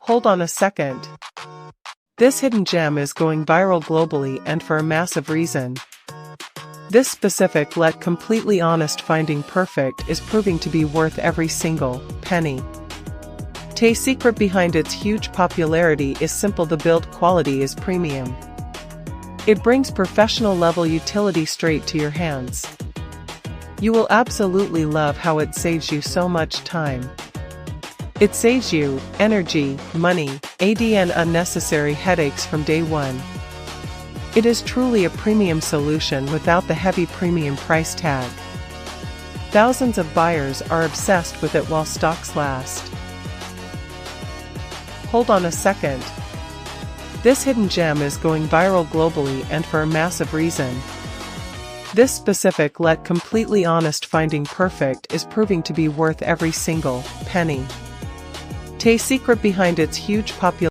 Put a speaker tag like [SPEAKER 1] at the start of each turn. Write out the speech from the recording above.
[SPEAKER 1] Hold on a second. This hidden gem is going viral globally and for a massive reason. This specific yet completely honest finding perfect is proving to be worth every single penny. The secret behind its huge popularity is simple: the build quality is premium. It brings professional level utility straight to your hands. You will absolutely love how it saves you so much time. It saves you energy, money, and unnecessary headaches from day one. It is truly a premium solution without the heavy premium price tag. Thousands of buyers are obsessed with it while stocks last. Hold on a second. This hidden gem is going viral globally and for a massive reason. This specific yet completely honest finding perfect is proving to be worth every single penny. The secret behind its huge popularity